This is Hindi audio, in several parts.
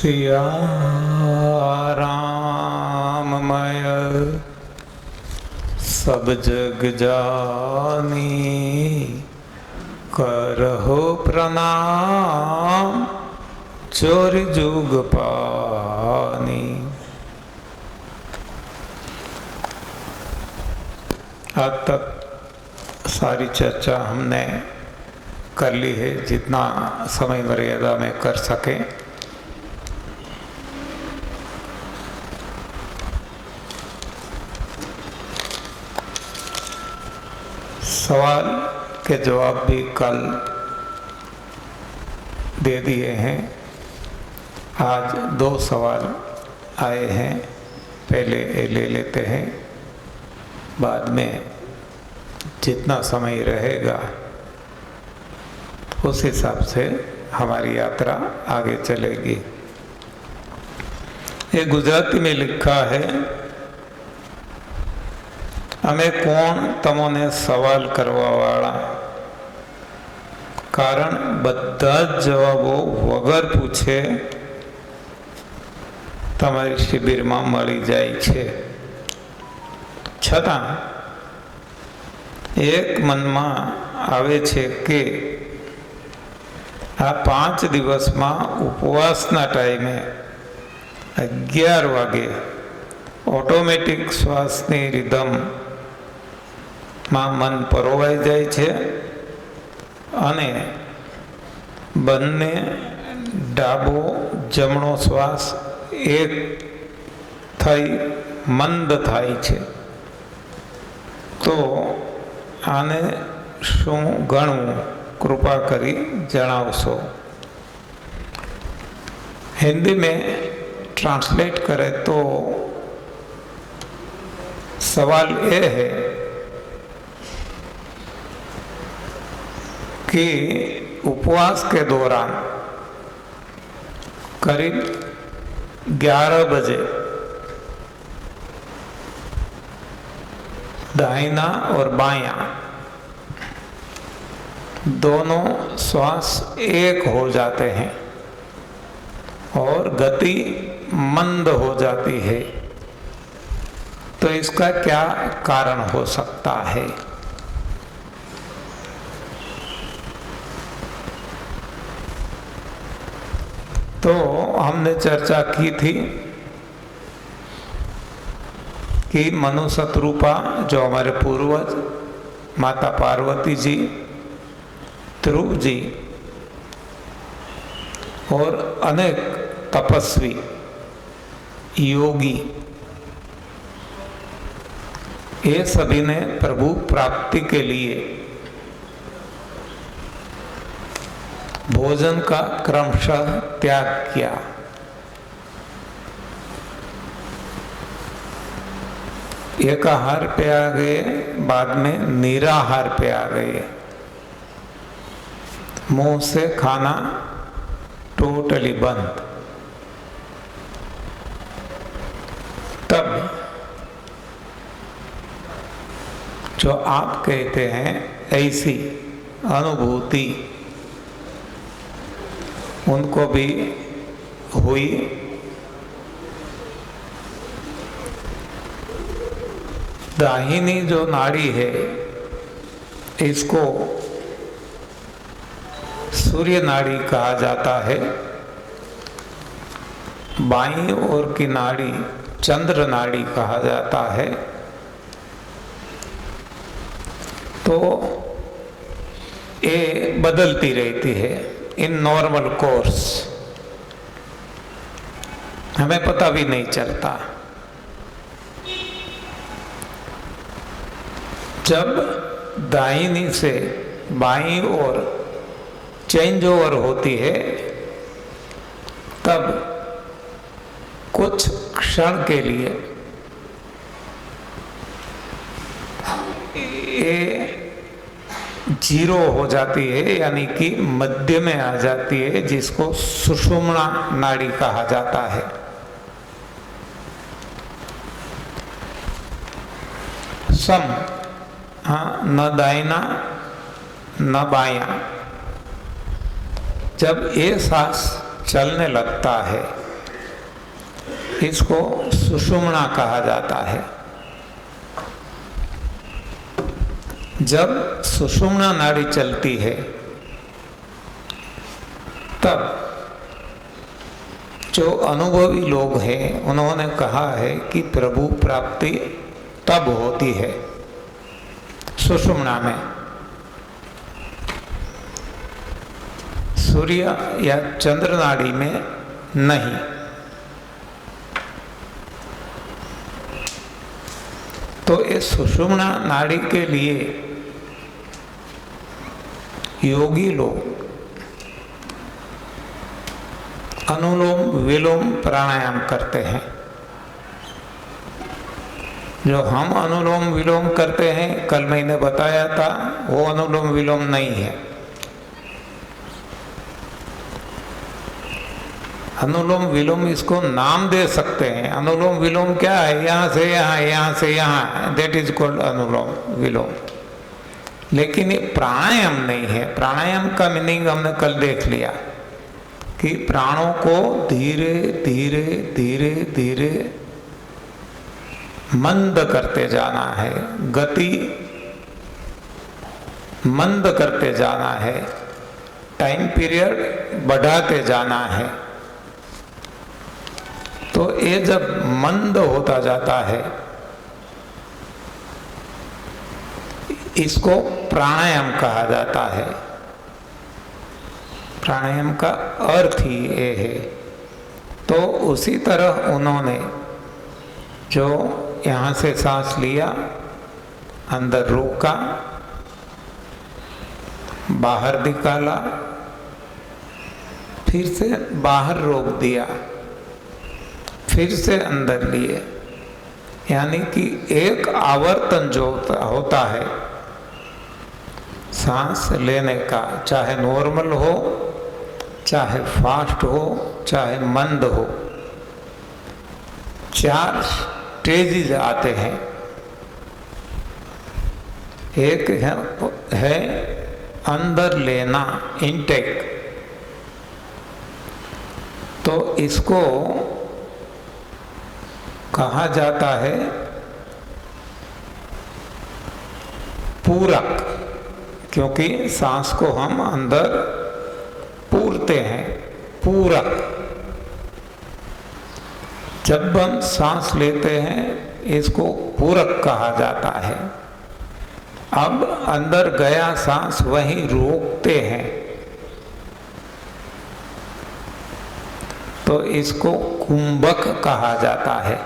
सिया राममय सब जग जानी, करहो प्रणाम चोर जुग पानी। आज तक सारी चर्चा हमने कर ली है, जितना समय मर्यादा में कर सके। सवाल के जवाब भी कल दे दिए हैं। आज 2 सवाल आए हैं, पहले ये ले लेते हैं, बाद में जितना समय रहेगा उस हिसाब से हमारी यात्रा आगे चलेगी। ये गुजराती में लिखा है, અમે કોણ તમોને સવાલ કરવાવાળા, કારણ બધા જ જવાબો વગર પૂછે તમારી શિબિરમાં મળી જાય છે, છતાં એક મનમાં આવે છે કે આ 5 દિવસમાં ઉપવાસના ટાઈમે 11 વાગે ઓટોમેટિક શ્વાસની રિધમ માં મન પરોવાઈ જાય છે અને બંને ડાબો જમણો શ્વાસ એક થઈ મંદ થાય છે, તો આને શું ગણવું, કૃપા કરી જણાવશો। हिंदी में ट्रांसलेट करें तो सवाल ये है कि उपवास के दौरान करीब 11 बजे दाहिना और बायां दोनों श्वास एक हो जाते हैं और गति मंद हो जाती है, तो इसका क्या कारण हो सकता है। तो हमने चर्चा की थी कि मनु शतरूपा जो हमारे पूर्वज माता पार्वती जी, ध्रुव जी और अनेक तपस्वी योगी, ये सभी ने प्रभु प्राप्ति के लिए भोजन का क्रमशः त्याग किया। एकाहार पे आ गए, बाद में निराहार पे आ गए, मुंह से खाना टोटली बंद। तब जो आप कहते हैं ऐसी अनुभूति उनको भी हुई। दाहिनी जो नाड़ी है इसको सूर्य नाड़ी कहा जाता है, बाईं ओर की नाड़ी चंद्र नाड़ी कहा जाता है। तो ये बदलती रहती है इन नॉर्मल कोर्स, हमें पता भी नहीं चलता। जब दाहिनी से बाईं ओर चेंज ओवर होती है, तब कुछ क्षण के लिए ये 0 हो जाती है, यानी कि मध्य में आ जाती है, जिसको सुषुम्ना नाड़ी कहा जाता है। सम, हाँ, न दाहिना न बायां। जब ये सांस चलने लगता है इसको सुषुम्ना कहा जाता है। जब सुषुम्ना नाड़ी चलती है तब जो अनुभवी लोग हैं उन्होंने कहा है कि प्रभु प्राप्ति तब होती है सुषुम्ना में, सूर्य या चंद्र नाड़ी में नहीं। तो इस सुषुम्ना नाड़ी के लिए योगी लोग अनुलोम विलोम प्राणायाम करते हैं। जो हम अनुलोम विलोम करते हैं, कल मैंने बताया था, वो अनुलोम विलोम नहीं है। अनुलोम विलोम इसको नाम दे सकते हैं। अनुलोम विलोम क्या है? यहाँ से यहाँ, यहाँ से यहाँ, दैट इज कॉल्ड अनुलोम विलोम। लेकिन ये प्राणायाम नहीं है। प्राणायाम का मीनिंग हमने कल देख लिया कि प्राणों को धीरे धीरे धीरे धीरे मंद करते जाना है, गति मंद करते जाना है, टाइम पीरियड बढ़ाते जाना है। तो ये जब मंद होता जाता है इसको प्राणायाम कहा जाता है। प्राणायाम का अर्थ ही ये है। तो उसी तरह उन्होंने जो यहाँ से सांस लिया, अंदर रोका, बाहर निकाला, फिर से बाहर रोक दिया, फिर से अंदर लिए, यानी कि एक आवर्तन जो होता है सांस लेने का, चाहे नॉर्मल हो, चाहे फास्ट हो, चाहे मंद हो, 4 स्टेजेस आते हैं। एक है अंदर लेना, इनटेक। तो इसको कहा जाता है पूरक, क्योंकि सांस को हम अंदर पूरते हैं, पूरक। जब हम सांस लेते हैं इसको पूरक कहा जाता है। अब अंदर गया सांस वहीं रोकते हैं तो इसको कुंभक कहा जाता है।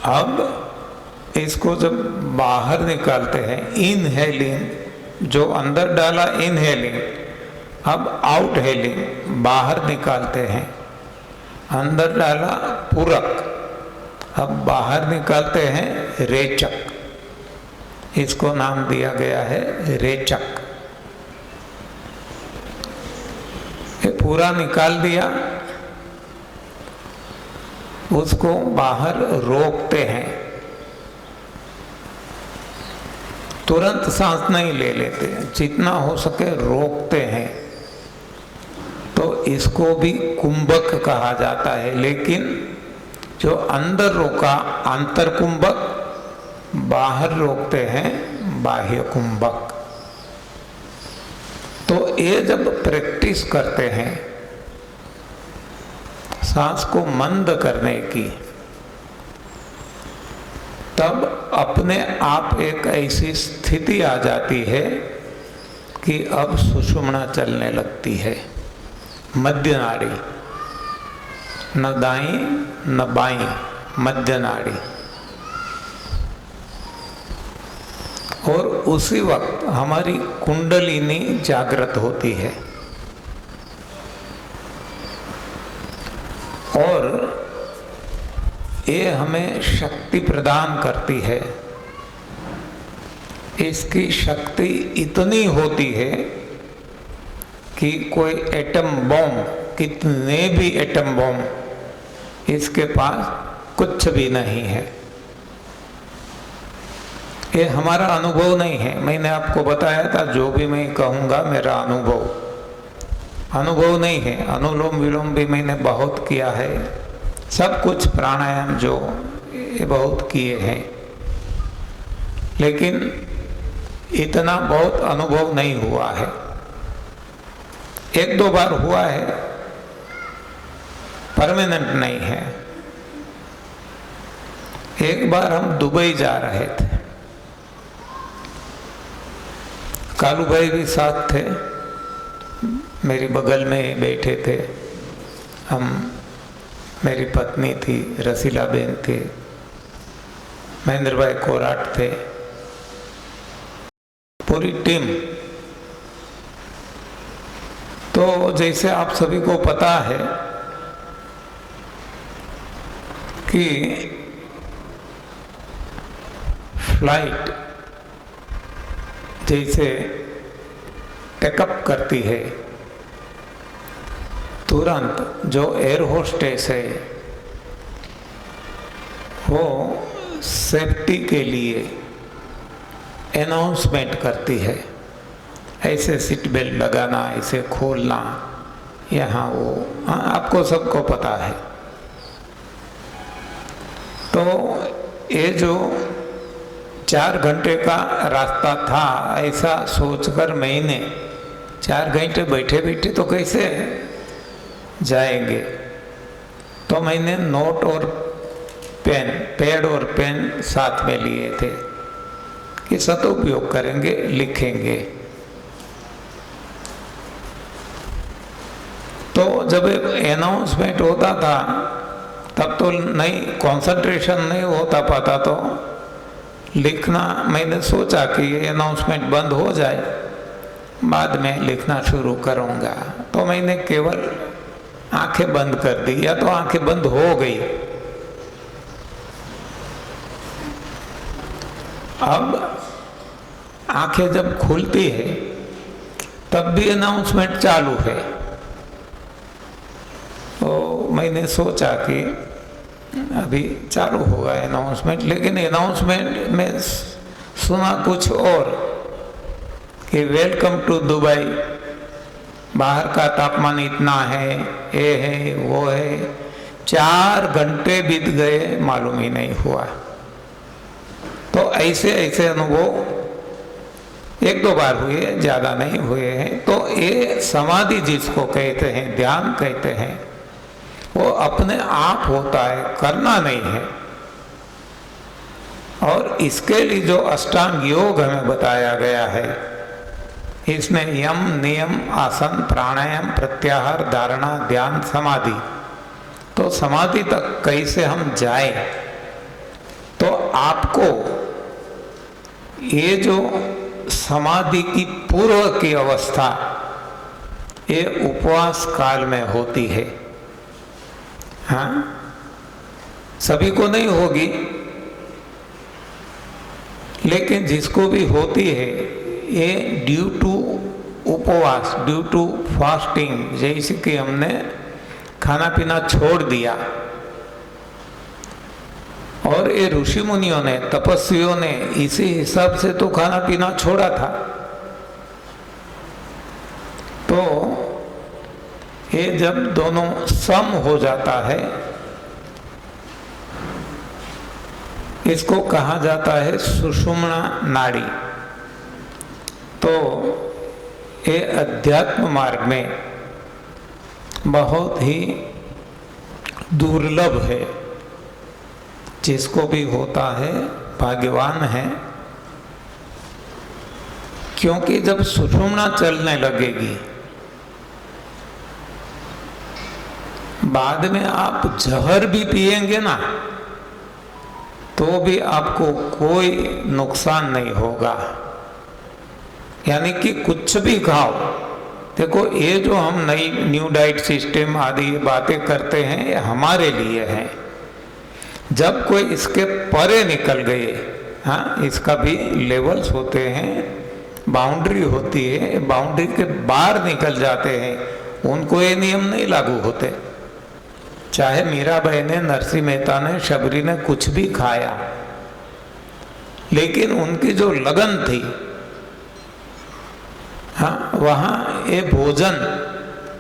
अब इसको जब बाहर निकालते हैं, इनहेलिंग, जो अंदर डाला इनहेलिंग, अब आउटहेलिंग, बाहर निकालते हैं। अंदर डाला पूरक, अब बाहर निकालते हैं रेचक। इसको नाम दिया गया है रेचक। ये पूरा निकाल दिया, उसको बाहर रोकते हैं। तुरंत सांस नहीं ले लेते, जितना हो सके रोकते हैं। तो इसको भी कुंभक कहा जाता है। लेकिन जो अंदर रोका आंतर कुंभक, बाहर रोकते हैं बाह्य कुंभक। तो ये जब प्रैक्टिस करते हैं सांस को मंद करने की, तब अपने आप एक ऐसी स्थिति आ जाती है कि अब सुषुम्ना चलने लगती है। मध्य नाड़ी, न दाईं न बाईं, मध्य नाड़ी। और उसी वक्त हमारी कुंडलिनी जागृत होती है और ये हमें शक्ति प्रदान करती है। इसकी शक्ति इतनी होती है कि कोई एटम बॉम्ब, कितने भी एटम बॉम्ब, इसके पास कुछ भी नहीं है। ये हमारा अनुभव नहीं है। मैंने आपको बताया था, जो भी मैं कहूँगा मेरा अनुभव। अनुभव नहीं है। अनुलोम विलोम भी मैंने बहुत किया है, सब कुछ प्राणायाम जो ये बहुत किए हैं, लेकिन इतना बहुत अनुभव नहीं हुआ है। एक दो बार हुआ है, परमानेंट नहीं है। एक बार हम दुबई जा रहे थे, कालू भाई भी साथ थे, मेरी बगल में बैठे थे हम, मेरी पत्नी थी रसीला बेन थी, महेंद्र भाई कोराट थे, पूरी टीम। तो जैसे आप सभी को पता है कि फ्लाइट जैसे टेकअप करती है, तुरंत जो एयर होस्टेस है वो सेफ्टी के लिए अनाउंसमेंट करती है, ऐसे सीट बेल्ट लगाना, ऐसे खोलना, यहाँ वो, हाँ आपको सबको पता है। तो ये जो 4 घंटे का रास्ता था, ऐसा सोचकर मैंने 4 घंटे बैठे बैठे तो कैसे जाएंगे, तो मैंने नोट और पेन, पैड और पेन साथ में लिए थे कि सदुपयोग करेंगे, लिखेंगे। तो जब अनाउंसमेंट होता था तब तो नहीं, कंसंट्रेशन नहीं होता पाता, तो लिखना मैंने सोचा कि ये अनाउंसमेंट बंद हो जाए, बाद में लिखना शुरू करूँगा। तो मैंने केवल आंखें बंद कर दी, या तो आंखें बंद हो गई। अब आंखें जब खुलती है तब भी अनाउंसमेंट चालू है। तो मैंने सोचा कि अभी चालू होगा अनाउंसमेंट, लेकिन अनाउंसमेंट में सुना कुछ और कि वेलकम टू दुबई, बाहर का तापमान इतना है, ये है, वो है। 4 घंटे बीत गए, मालूम ही नहीं हुआ। तो ऐसे ऐसे अनुभव 1-2 बार हुए, ज़्यादा नहीं हुए हैं। तो ये समाधि जिसको कहते हैं, ध्यान कहते हैं, वो अपने आप होता है, करना नहीं है। और इसके लिए जो अष्टांग योग हमें बताया गया है, इसमें यम, नियम, आसन, प्राणायाम, प्रत्याहार, धारणा, ध्यान, समाधि। तो समाधि तक कैसे हम जाए, तो आपको ये जो समाधि की पूर्व की अवस्था, ये उपवास काल में होती है। हाँ, सभी को नहीं होगी, लेकिन जिसको भी होती है, ये ड्यू टू उपवास, ड्यू टू फास्टिंग, जैसे कि हमने खाना पीना छोड़ दिया, और ये ऋषि मुनियों ने, तपस्वियों ने इसी हिसाब से तो खाना पीना छोड़ा था। तो ये जब दोनों सम हो जाता है, इसको कहा जाता है सुषुम्ना नाड़ी। तो ये अध्यात्म मार्ग में बहुत ही दुर्लभ है, जिसको भी होता है भाग्यवान है। क्योंकि जब सुषुम्ना चलने लगेगी, बाद में आप जहर भी पिएंगे ना, तो भी आपको कोई नुकसान नहीं होगा। यानी कि कुछ भी खाओ। देखो, ये जो हम नई न्यू डाइट सिस्टम आदि बातें करते हैं, ये हमारे लिए हैं। जब कोई इसके परे निकल गए, हाँ, इसका भी लेवल्स होते हैं, बाउंड्री होती है, बाउंड्री के बाहर निकल जाते हैं, उनको ये नियम नहीं लागू होते। चाहे मीराबाई ने, नरसिंह मेहता ने, शबरी ने कुछ भी खाया, लेकिन उनकी जो लगन थी, हाँ, वहाँ ये भोजन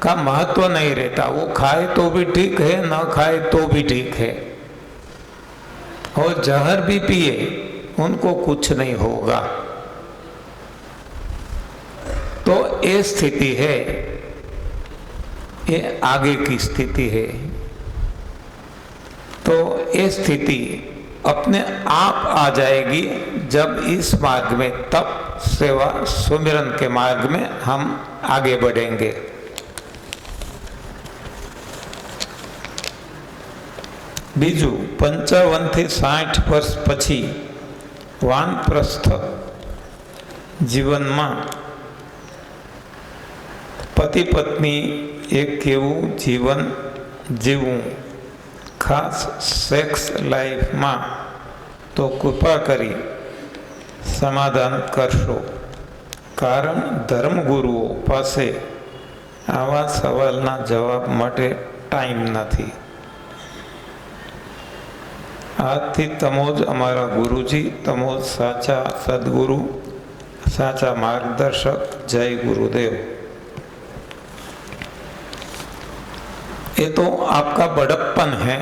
का महत्व नहीं रहता। वो खाए तो भी ठीक है, न खाए तो भी ठीक है, और जहर भी पिए उनको कुछ नहीं होगा। तो ये स्थिति है, ये आगे की स्थिति है। तो ये स्थिति अपने आप आ जाएगी जब इस मार्ग में, तप सेवा सुमिरन के मार्ग में हम आगे बढ़ेंगे। बीजू 55 થી 60 વર્ષ પછી વાનપ્રસ્થ જીવનમાં પતિ પત્ની એક કેવું જીવન જીવવું, ખાસ સેક્સ લાઈફમાં તો કૃપા કરી સમાધાન કરશો, કારણ ધર્મગુરુઓ પાસે આવા સવાલના જવાબ માટે ટાઈમ નથી। આજથી તમો જ અમારા ગુરુજી, તમો જ સાચા સદગુરુ, साचा मार्गदर्शक। जय गुरुदेव। ये तो आपका बड़प्पन है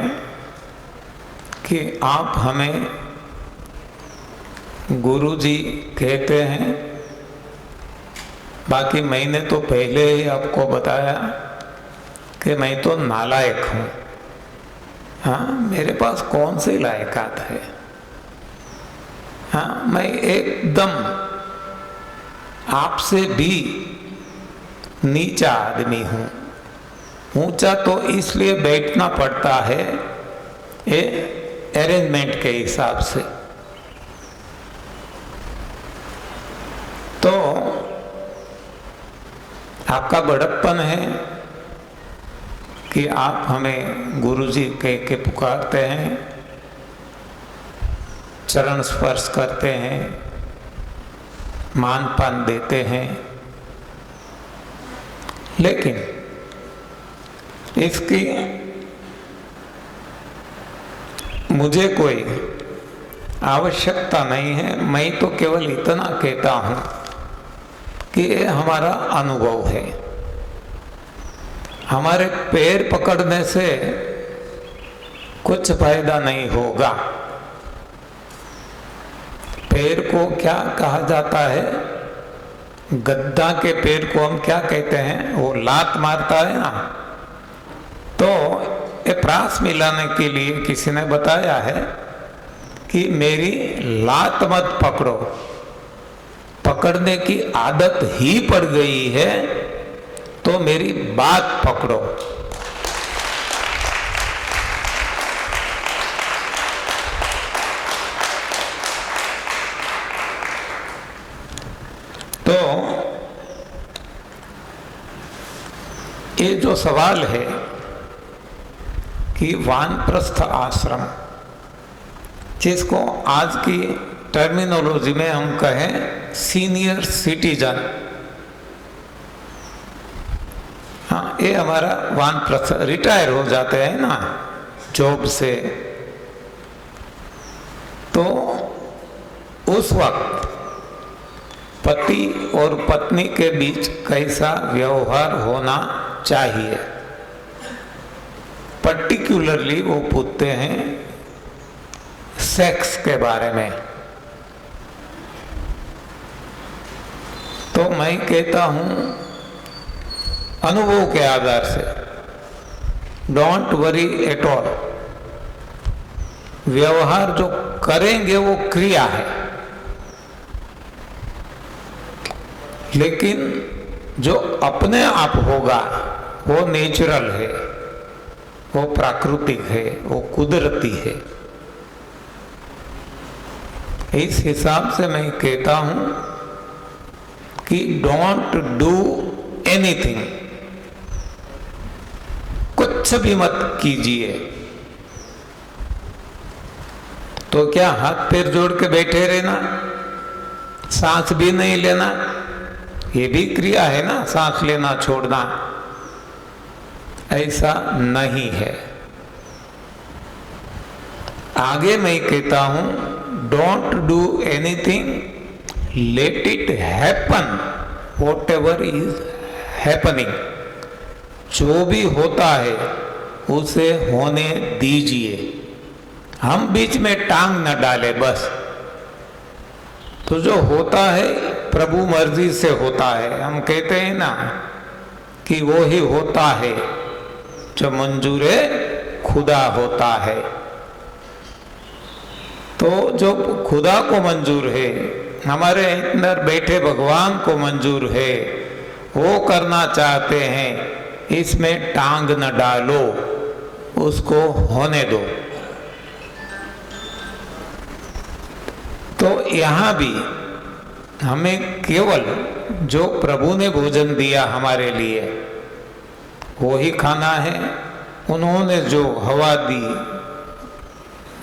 कि आप हमें गुरुजी कहते हैं। बाकी मैंने तो पहले ही आपको बताया कि मैं तो नालायक हूँ। हाँ, मेरे पास कौन सी लायकात है। हाँ, मैं एकदम आपसे भी नीचा आदमी हूँ। ऊंचा तो इसलिए बैठना पड़ता है ये अरेंजमेंट के हिसाब से। तो आपका बड़प्पन है कि आप हमें गुरुजी कह के पुकारते हैं, चरण स्पर्श करते हैं, मान पान देते हैं, लेकिन इसकी मुझे कोई आवश्यकता नहीं है। मैं तो केवल इतना कहता हूँ कि ये हमारा अनुभव है। हमारे पैर पकड़ने से कुछ फायदा नहीं होगा। पैर को क्या कहा जाता है? गद्दा के पैर को हम क्या कहते हैं? वो लात मारता है ना। तो ये प्रास मिलाने के लिए किसी ने बताया है कि मेरी लात मत पकड़ो, पकड़ने की आदत ही पड़ गई है तो मेरी बात पकड़ो। तो ये जो सवाल है कि वानप्रस्थ आश्रम, जिसको आज की टर्मिनोलॉजी में हम कहें सीनियर सिटीजन, हाँ, ये हमारा वानप्रस्थ रिटायर हो जाते हैं ना जॉब से, तो उस वक्त पति और पत्नी के बीच कैसा व्यवहार होना चाहिए, पर्टिकुलरली वो पूछते हैं सेक्स के बारे में। तो मैं कहता हूं अनुभव के आधार से, डोंट वरी एट ऑल। व्यवहार जो करेंगे वो क्रिया है, लेकिन जो अपने आप होगा वो नेचुरल है, वो प्राकृतिक है, वो कुदरती है। इस हिसाब से मैं कहता हूं कि डोंट डू एनीथिंग, कुछ भी मत कीजिए। तो क्या हाथ पैर जोड़ के बैठे रहना, सांस भी नहीं लेना, ये भी क्रिया है ना, सांस लेना छोड़ना। ऐसा नहीं है। आगे मैं कहता हूं don't do anything, let it happen whatever is happening. जो भी होता है उसे होने दीजिए, हम बीच में टांग न डाले बस। तो जो होता है प्रभु मर्जी से होता है। हम कहते हैं ना कि वो ही होता है जो मंजूरे खुदा होता है। तो जो खुदा को मंजूर है, हमारे अंदर बैठे भगवान को मंजूर है, वो करना चाहते हैं, इसमें टांग न डालो, उसको होने दो। तो यहाँ भी हमें केवल जो प्रभु ने भोजन दिया हमारे लिए वो ही खाना है, उन्होंने जो हवा दी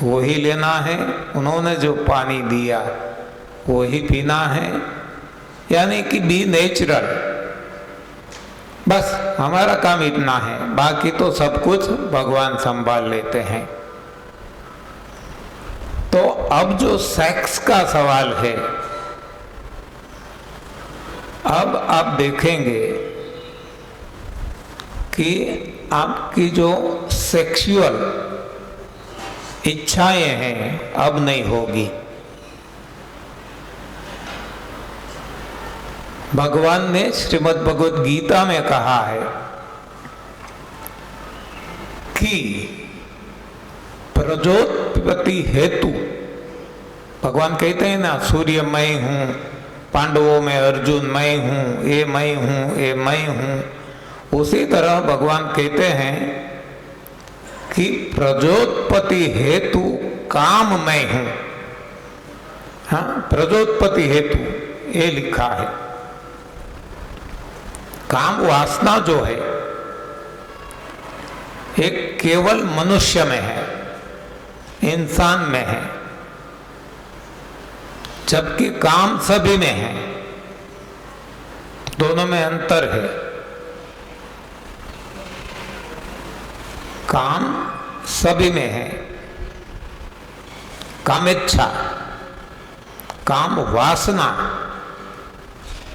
वो ही लेना है, उन्होंने जो पानी दिया वो ही पीना है, यानी कि बी नेचुरल। बस हमारा काम इतना है, बाकी तो सब कुछ भगवान संभाल लेते हैं। तो अब जो सेक्स का सवाल है, अब आप देखेंगे कि आपकी जो सेक्सुअल इच्छाएं हैं अब नहीं होगी। भगवान ने श्रीमद् भगवद गीता में कहा है कि प्रजोत्पत्ति हेतु, भगवान कहते हैं ना सूर्य मैं हूं, पांडवों में अर्जुन मैं हूं, ये मैं हूं, ये मैं हूं। उसी तरह भगवान कहते हैं कि प्रजोत्पत्ति हेतु काम मैं हूं। हाँ, प्रजोत्पत्ति हेतु ये लिखा है। काम वासना जो है एक केवल मनुष्य में है, इंसान में है, जबकि काम सभी में है। दोनों में अंतर है। काम सभी में है, कामेच्छा, काम वासना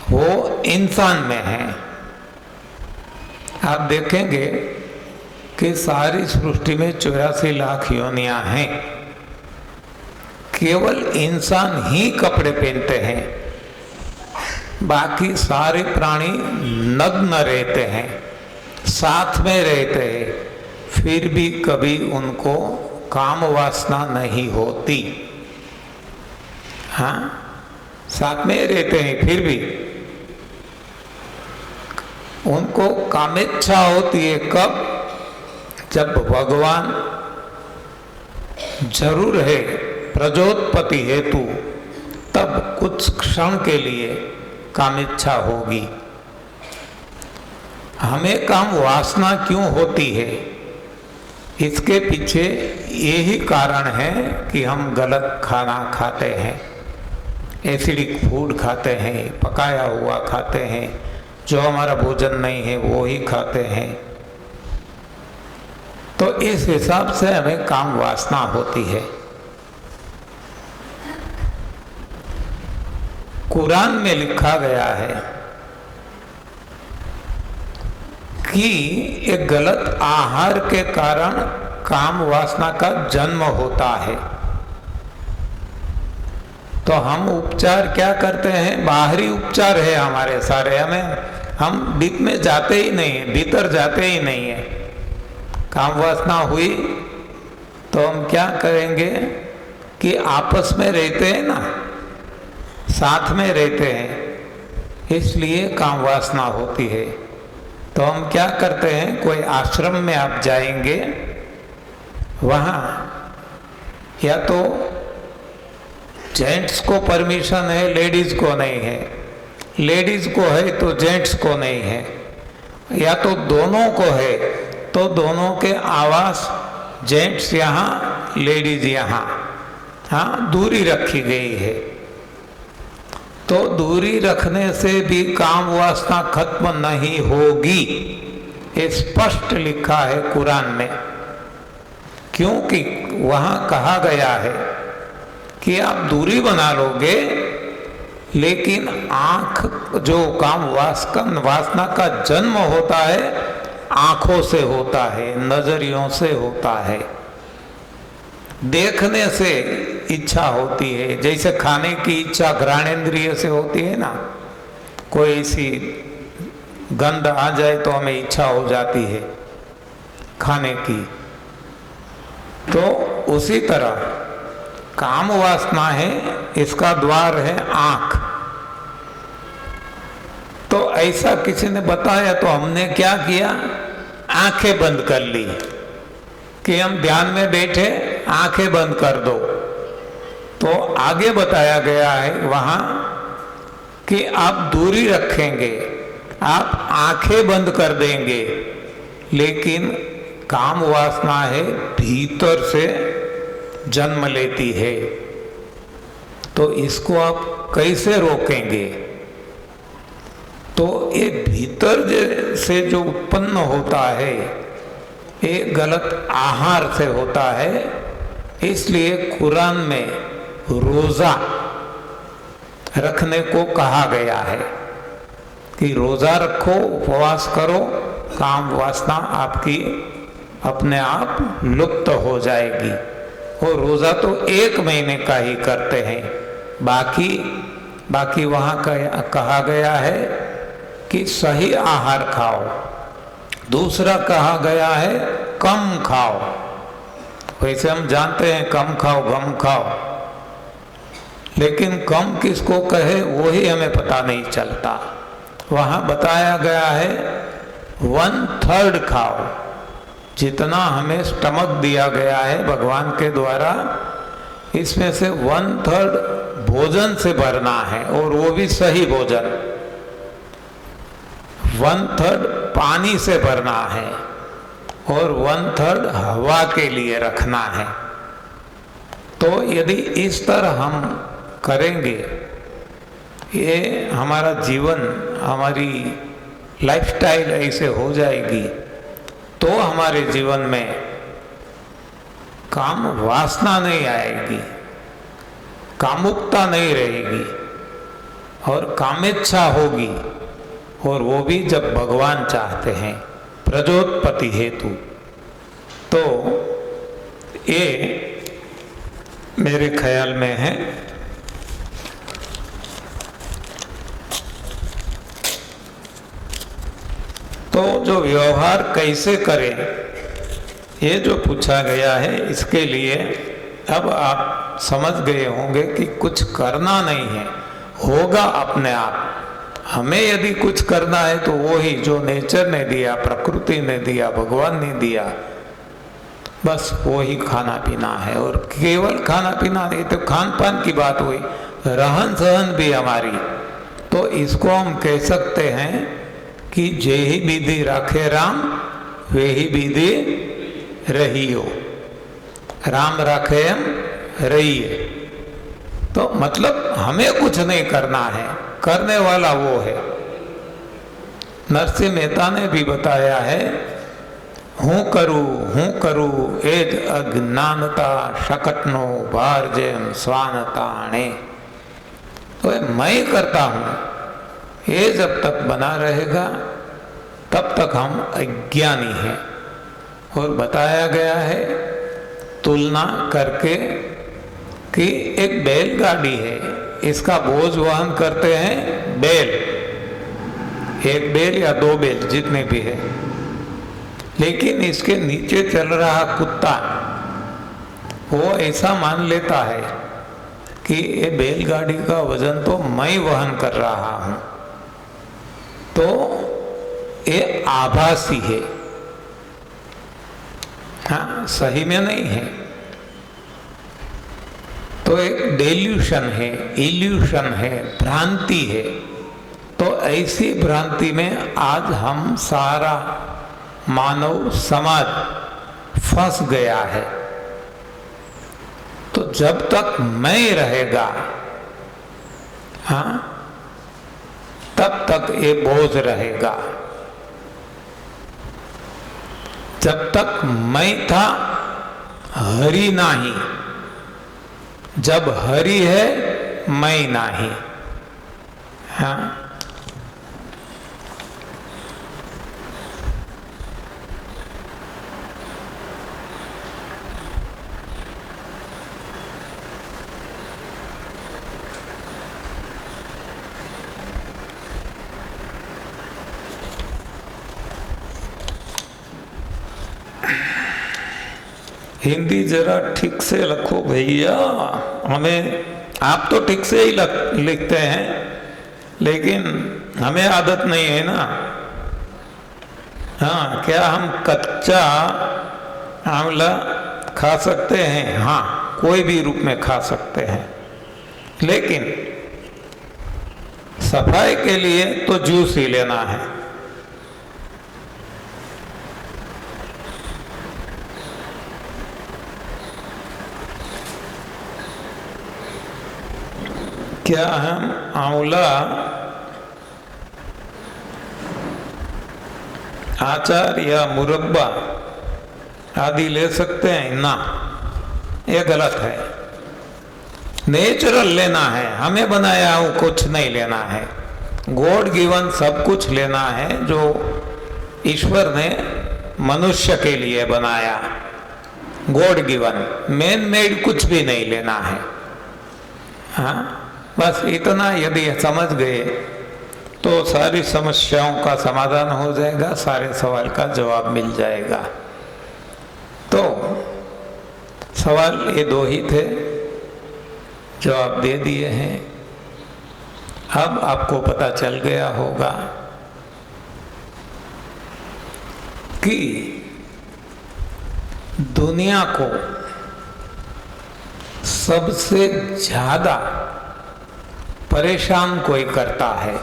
वो इंसान में है। आप देखेंगे कि सारी सृष्टि में 84 लाख योनियां हैं, केवल इंसान ही कपड़े पहनते हैं, बाकी सारे प्राणी नग्न रहते हैं, साथ में रहते हैं, फिर भी कभी उनको काम वासना नहीं होती। हाँ, साथ में रहते हैं फिर भी उनको कामेच्छा होती है। कब? जब भगवान जरूर है प्रजोत्पत्ति हेतु, तब कुछ क्षण के लिए कामेच्छा होगी। हमें काम वासना क्यों होती है? इसके पीछे यही कारण है कि हम गलत खाना खाते हैं, एसिडिक फूड खाते हैं, पकाया हुआ खाते हैं, जो हमारा भोजन नहीं है वो ही खाते हैं। तो इस हिसाब से हमें काम वासना होती है। कुरान में लिखा गया है कि एक गलत आहार के कारण काम वासना का जन्म होता है। तो हम उपचार क्या करते हैं? बाहरी उपचार है हमारे सारे, हम डीप में जाते ही नहीं है, भीतर जाते ही नहीं है। काम वासना हुई तो हम क्या करेंगे कि आपस में रहते हैं ना, साथ में रहते हैं, इसलिए काम वासना होती है। तो हम क्या करते हैं, कोई आश्रम में आप जाएंगे, वहाँ या तो जेंट्स को परमिशन है, लेडीज को नहीं है, लेडीज को है तो जेंट्स को नहीं है, या तो दोनों को है तो दोनों के आवास, जेंट्स यहाँ लेडीज यहाँ, हाँ दूरी रखी गई है। तो दूरी रखने से भी काम वासना खत्म नहीं होगी, ये स्पष्ट लिखा है कुरान में। क्योंकि वहाँ कहा गया है कि आप दूरी बना लोगे, लेकिन आँख जो काम वासना का जन्म होता है आंखों से होता है, नजरियों से होता है, देखने से इच्छा होती है। जैसे खाने की इच्छा घ्राणेन्द्रिय से होती है ना, कोई ऐसी गंध आ जाए तो हमें इच्छा हो जाती है खाने की। तो उसी तरह काम वासना है, इसका द्वार है आंख। तो ऐसा किसी ने बताया तो हमने क्या किया, आंखें बंद कर ली कि हम ध्यान में बैठे, आंखें बंद कर दो। तो आगे बताया गया है वहां कि आप दूरी रखेंगे, आप आंखें बंद कर देंगे, लेकिन काम वासना है भीतर से जन्म लेती है। तो इसको आप कैसे रोकेंगे? तो ये भीतर से जो उत्पन्न होता है ये गलत आहार से होता है। इसलिए कुरान में रोजा रखने को कहा गया है कि रोजा रखो, उपवास करो, काम वासना आपकी अपने आप लुप्त हो जाएगी। और रोजा तो 1 महीने का ही करते हैं, बाकी वहाँ कहा गया है कि सही आहार खाओ। दूसरा कहा गया है कम खाओ। वैसे हम जानते हैं कम खाओ गम खाओ, लेकिन कम किसको कहे वही हमें पता नहीं चलता। वहाँ बताया गया है 1/3 खाओ। जितना हमें स्टमक दिया गया है भगवान के द्वारा, इसमें से 1/3 भोजन से भरना है, और वो भी सही भोजन। 1/3 पानी से भरना है और 1/3 हवा के लिए रखना है। तो यदि इस तरह हम करेंगे, ये हमारा जीवन, हमारी लाइफस्टाइल ऐसे हो जाएगी, तो हमारे जीवन में काम वासना नहीं आएगी, कामुकता नहीं रहेगी, और कामेच्छा होगी, और वो भी जब भगवान चाहते हैं, प्रजोत्पत्ति हेतु। तो ये मेरे ख्याल में है। तो जो व्यवहार कैसे करें, ये जो पूछा गया है, इसके लिए अब आप समझ गए होंगे कि कुछ करना नहीं है, होगा अपने आप। हमें यदि कुछ करना है तो वो ही जो नेचर ने दिया, प्रकृति ने दिया, भगवान ने दिया, बस वो ही खाना पीना है। और केवल खाना पीना नहीं, तो खान पान की बात हुई, रहन सहन भी हमारी। तो इसको हम कह सकते हैं कि जे ही विधि राखे राम, वे ही विधि रहियो। राम राखे हम रहिए। तो मतलब हमें कुछ नहीं करना है, करने वाला वो है। नरसिंह मेहता ने भी बताया है, हूँ करूँ एज अज्ञानता शकटनो भार जेम स्वानताणे। तो मैं करता हूँ, ये जब तक बना रहेगा तब तक हम अज्ञानी हैं। और बताया गया है तुलना करके कि एक बैलगाड़ी है, इसका बोझ वहन करते हैं बैल, 1 बैल या 2 बैल जितने भी है, लेकिन इसके नीचे चल रहा कुत्ता वो ऐसा मान लेता है कि ये बैलगाड़ी का वजन तो मैं वहन कर रहा हूं। तो ये आभासी है, हाँ, सही में नहीं है। तो एक डेल्यूशन है, इल्यूशन है, भ्रांति है। तो ऐसी भ्रांति में आज हम सारा मानव समाज फंस गया है। तो जब तक मैं रहेगा, हाँ, तब तक ये बोझ रहेगा। जब तक मैं था हरि नाही, जब हरि है मैं नाही। हाँ, हिंदी जरा ठीक से लिखो भैया। हमें आप तो ठीक से ही लिखते हैं, लेकिन हमें आदत नहीं है ना। हाँ, क्या हम कच्चा आंवला खा सकते हैं? हाँ, कोई भी रूप में खा सकते हैं, लेकिन सफाई के लिए तो जूस ही लेना है। क्या हम आंवला अचार या मुरब्बा आदि ले सकते हैं? ना, ये गलत है। नेचुरल लेना है, हमें बनाया हुआ कुछ नहीं लेना है। गॉड गिवन सब कुछ लेना है जो ईश्वर ने मनुष्य के लिए बनाया। गॉड गिवन, मैन मेड कुछ भी नहीं लेना है। हाँ, बस इतना यदि समझ गए तो सारी समस्याओं का समाधान हो जाएगा, सारे सवाल का जवाब मिल जाएगा। तो सवाल ये दो ही थे, जवाब दे दिए हैं। अब आपको पता चल गया होगा कि दुनिया को सबसे ज्यादा परेशान कोई करता है।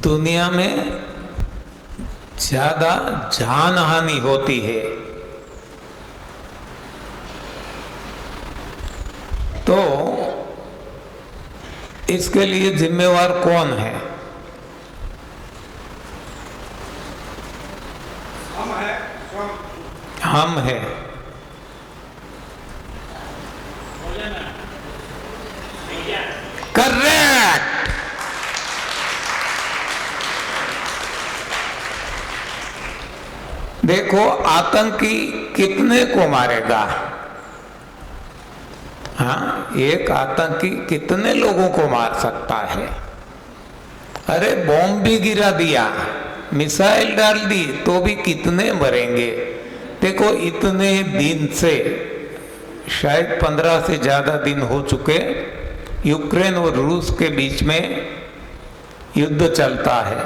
दुनिया में ज्यादा जान हानि होती है, तो इसके लिए जिम्मेवार कौन है? हम हैं। करेक्ट। देखो, आतंकी कितने को मारेगा? हाँ, एक आतंकी कितने लोगों को मार सकता है? अरे बॉम्ब भी गिरा दिया, मिसाइल डाल दी, तो भी कितने मरेंगे? देखो, इतने दिन से, शायद 15 से ज्यादा दिन हो चुके, यूक्रेन और रूस के बीच में युद्ध चलता है।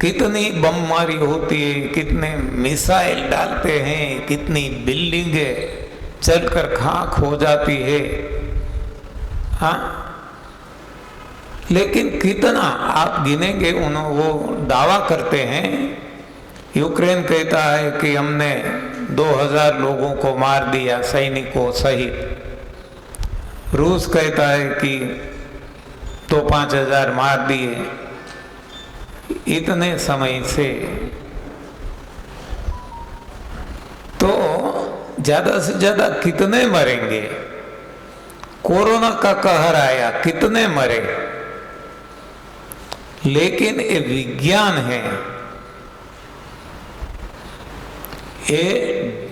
कितनी बमबारी होती है, कितने मिसाइल डालते हैं, कितनी बिल्डिंगें जलकर खाक हो जाती है। हाँ, लेकिन कितना आप गिनेंगे? वो दावा करते हैं, यूक्रेन कहता है कि हमने 2000 लोगों को मार दिया, सैनिकों सहित। रूस कहता है कि 5,000 मार दिए। इतने समय से तो ज्यादा से ज्यादा कितने मरेंगे? कोरोना का कहर आया, कितने मरे? लेकिन ये विज्ञान है, ये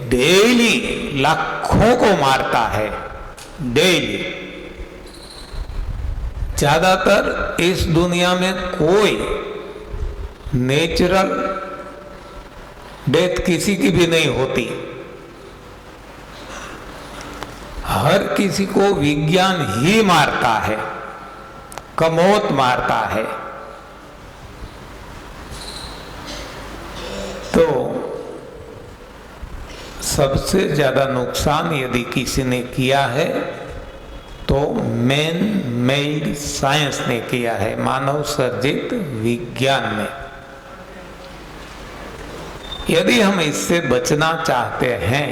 डेली लाखों को मारता है, डेली। ज्यादातर इस दुनिया में कोई नेचुरल डेथ किसी की भी नहीं होती, हर किसी को विज्ञान ही मारता है, कमौत मारता है। तो सबसे ज्यादा नुकसान यदि किसी ने किया है तो मैन मेड साइंस ने किया है, मानव सर्जित विज्ञान ने। यदि हम इससे बचना चाहते हैं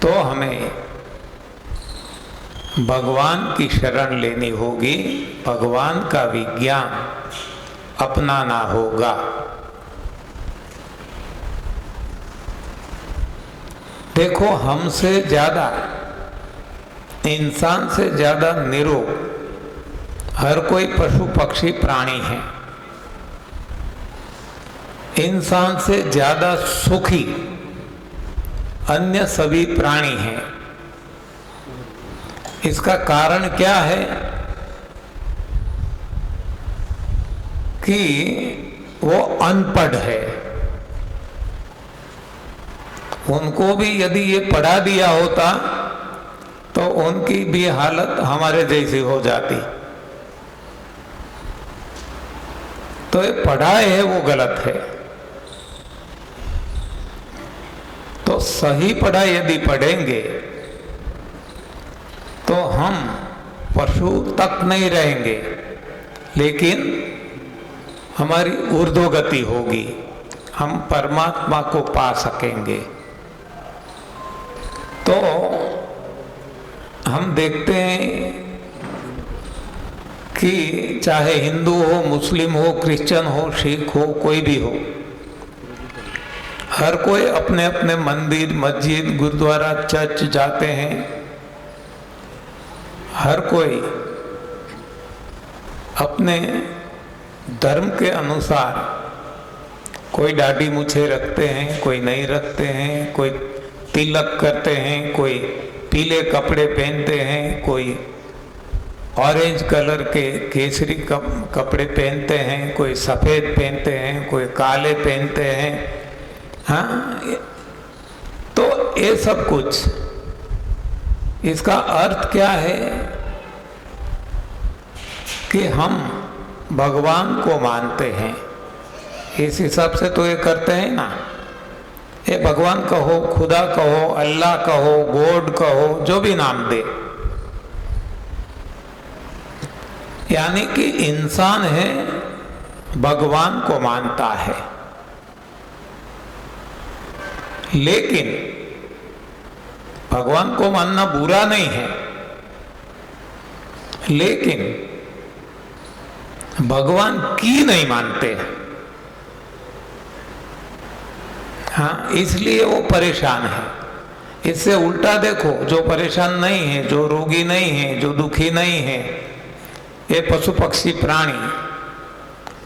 तो हमें भगवान की शरण लेनी होगी, भगवान का विज्ञान अपनाना होगा। देखो, हमसे ज्यादा, इंसान से ज्यादा निरोग हर कोई पशु पक्षी प्राणी है। इंसान से ज्यादा सुखी अन्य सभी प्राणी हैं। इसका कारण क्या है कि वो अनपढ़ है, उनको भी यदि ये पढ़ा दिया होता तो उनकी भी हालत हमारे जैसी हो जाती। तो ये पढ़ाए है वो गलत है। तो सही पढ़ाई यदि पढ़ेंगे तो हम पशु तक नहीं रहेंगे, लेकिन हमारी ऊर्ध्वगति होगी, हम परमात्मा को पा सकेंगे। तो हम देखते हैं कि चाहे हिंदू हो, मुस्लिम हो, क्रिश्चियन हो, सिख हो, कोई भी हो, हर कोई अपने अपने मंदिर, मस्जिद, गुरुद्वारा, चर्च जाते हैं। हर कोई अपने धर्म के अनुसार, कोई दाढ़ी मूछें रखते हैं, कोई नहीं रखते हैं, कोई तिलक करते हैं, कोई पीले कपड़े पहनते हैं, कोई ऑरेंज कलर के केसरी कपड़े पहनते हैं, कोई सफ़ेद पहनते हैं, कोई काले पहनते हैं। हाँ, तो ये सब कुछ, इसका अर्थ क्या है कि हम भगवान को मानते हैं, इस हिसाब से तो ये करते हैं ना। ये भगवान कहो, खुदा कहो, अल्लाह कहो, गॉड कहो, जो भी नाम दे, यानी कि इंसान है भगवान को मानता है। लेकिन भगवान को मानना बुरा नहीं है, लेकिन भगवान की नहीं मानते। हाँ, इसलिए वो परेशान है। इससे उल्टा देखो, जो परेशान नहीं है, जो रोगी नहीं है, जो दुखी नहीं है, ये पशु पक्षी प्राणी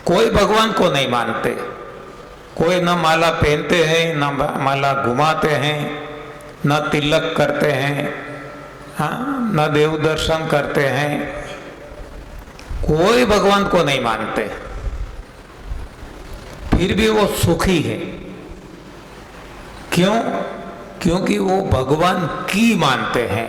कोई भगवान को नहीं मानते। कोई न माला पहनते हैं, न माला घुमाते हैं, न तिलक करते हैं, हाँ, न देव दर्शन करते हैं, कोई भगवान को नहीं मानते। फिर भी वो सुखी है। क्यों? क्योंकि वो भगवान की मानते हैं।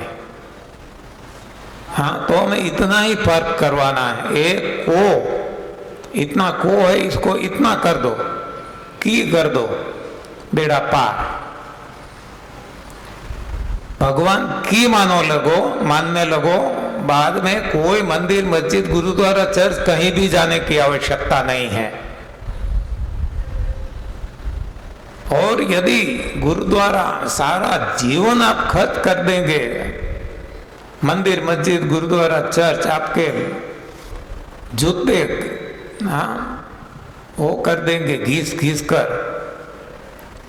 हाँ, तो हमें इतना ही फर्क करवाना है। एक को, इतना को है, इसको इतना कर दो, की कर दो, बेड़ा पार। भगवान की मानने लगो, बाद में कोई मंदिर, मस्जिद, गुरुद्वारा, चर्च कहीं भी जाने की आवश्यकता नहीं है। और यदि गुरुद्वारा सारा जीवन आप खर्च कर देंगे, मंदिर, मस्जिद, गुरुद्वारा, चर्च आपके जूते, हाँ, वो कर देंगे घिस घिस कर,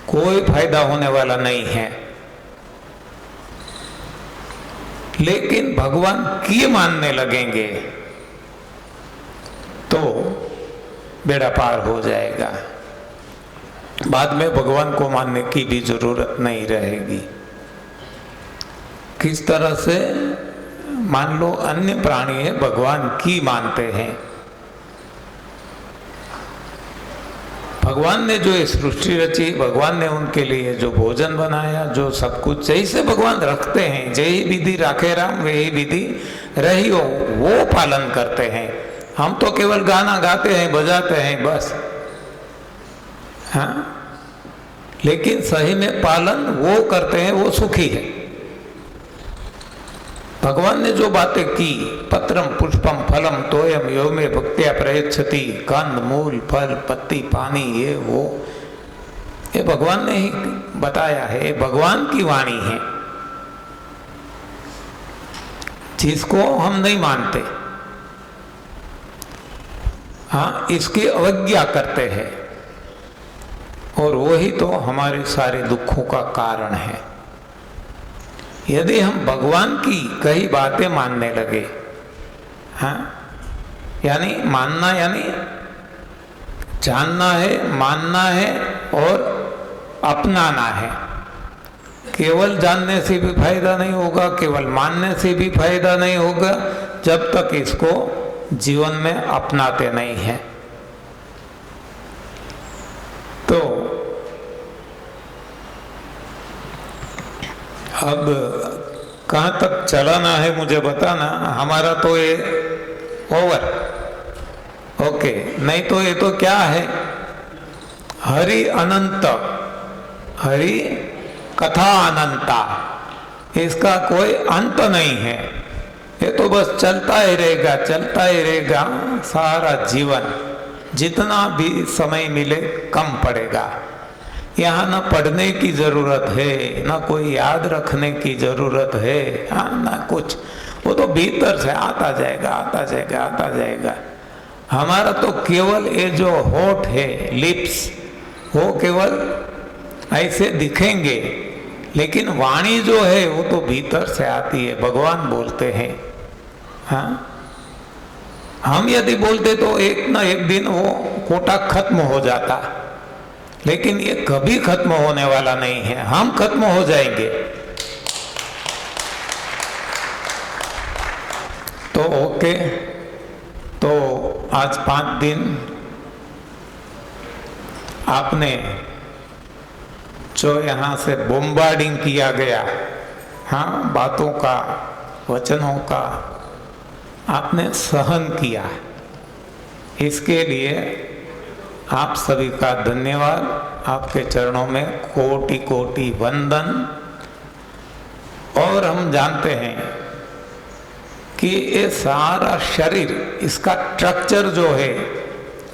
कोई फायदा होने वाला नहीं है। लेकिन भगवान की मानने लगेंगे तो बेड़ा पार हो जाएगा। बाद में भगवान को मानने की भी जरूरत नहीं रहेगी। किस तरह से? मान लो अन्य प्राणी है, भगवान की मानते हैं। भगवान ने जो ये सृष्टि रची, भगवान ने उनके लिए जो भोजन बनाया, जो सब कुछ जैसे भगवान रखते हैं, जय विधि राखे राम वही विधि रही हो, वो पालन करते हैं। हम तो केवल गाना गाते हैं, बजाते हैं, बस। हाँ, लेकिन सही में पालन वो करते हैं, वो सुखी है। भगवान ने जो बातें की, पत्रम पुष्पम फलम तोयम यो में भक्त्या प्रयच्छति, कंद मूल फल पत्ती पानी, ये वो, ये भगवान ने ही बताया है। ये भगवान की वाणी है, जिसको हम नहीं मानते, हाँ, इसकी अवज्ञा करते हैं, और वही तो हमारे सारे दुखों का कारण है। यदि हम भगवान की कई बातें मानने लगे, हाँ, यानी मानना यानी जानना है, मानना है और अपनाना है। केवल जानने से भी फायदा नहीं होगा, केवल मानने से भी फायदा नहीं होगा, जब तक इसको जीवन में अपनाते नहीं हैं। अब कहाँ तक चलाना है मुझे बताना, हमारा तो ये ओवर, ओके। नहीं तो ये तो क्या है, हरि अनंत, हरि कथा अनंता, इसका कोई अंत नहीं है। ये तो बस चलता ही रहेगा, चलता ही रहेगा सारा जीवन। जितना भी समय मिले कम पड़ेगा। यहाँ न पढ़ने की ज़रूरत है, न कोई याद रखने की ज़रूरत है, हाँ ना कुछ, वो तो भीतर से आता जाएगा, आता जाएगा, आता जाएगा। हमारा तो केवल ये जो होठ है, लिप्स, वो केवल ऐसे दिखेंगे, लेकिन वाणी जो है वो तो भीतर से आती है, भगवान बोलते हैं। हाँ, हम यदि बोलते तो एक ना एक दिन वो कोटा खत्म हो जाता, लेकिन ये कभी खत्म होने वाला नहीं है, हम खत्म हो जाएंगे। तो ओके, तो आज 5 दिन आपने जो यहाँ से बॉम्बार्डिंग किया गया, हाँ, बातों का, वचनों का आपने सहन किया, इसके लिए आप सभी का धन्यवाद। आपके चरणों में कोटि कोटि वंदन। और हम जानते हैं कि ये सारा शरीर, इसका स्ट्रक्चर जो है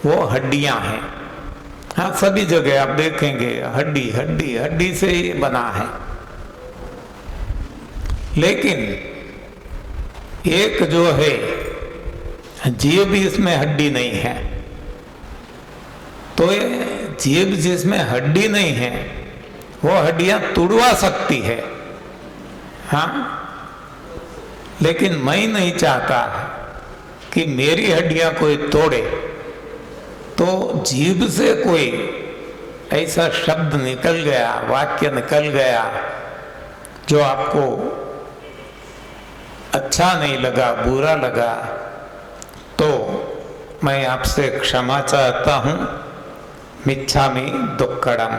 वो हड्डियां हैं। हाँ, सभी जगह आप देखेंगे हड्डी हड्डी हड्डी से ही बना है, लेकिन एक जो है जीभ, इसमें हड्डी नहीं है। तो ये जीभ जिसमें हड्डी नहीं है, वो हड्डियां तुड़वा सकती है, हाँ, लेकिन मैं नहीं चाहता कि मेरी हड्डियां कोई तोड़े। तो जीभ से कोई ऐसा शब्द निकल गया, वाक्य निकल गया जो आपको अच्छा नहीं लगा, बुरा लगा, तो मैं आपसे क्षमा चाहता हूँ। मिच्छामि दुक्कडम।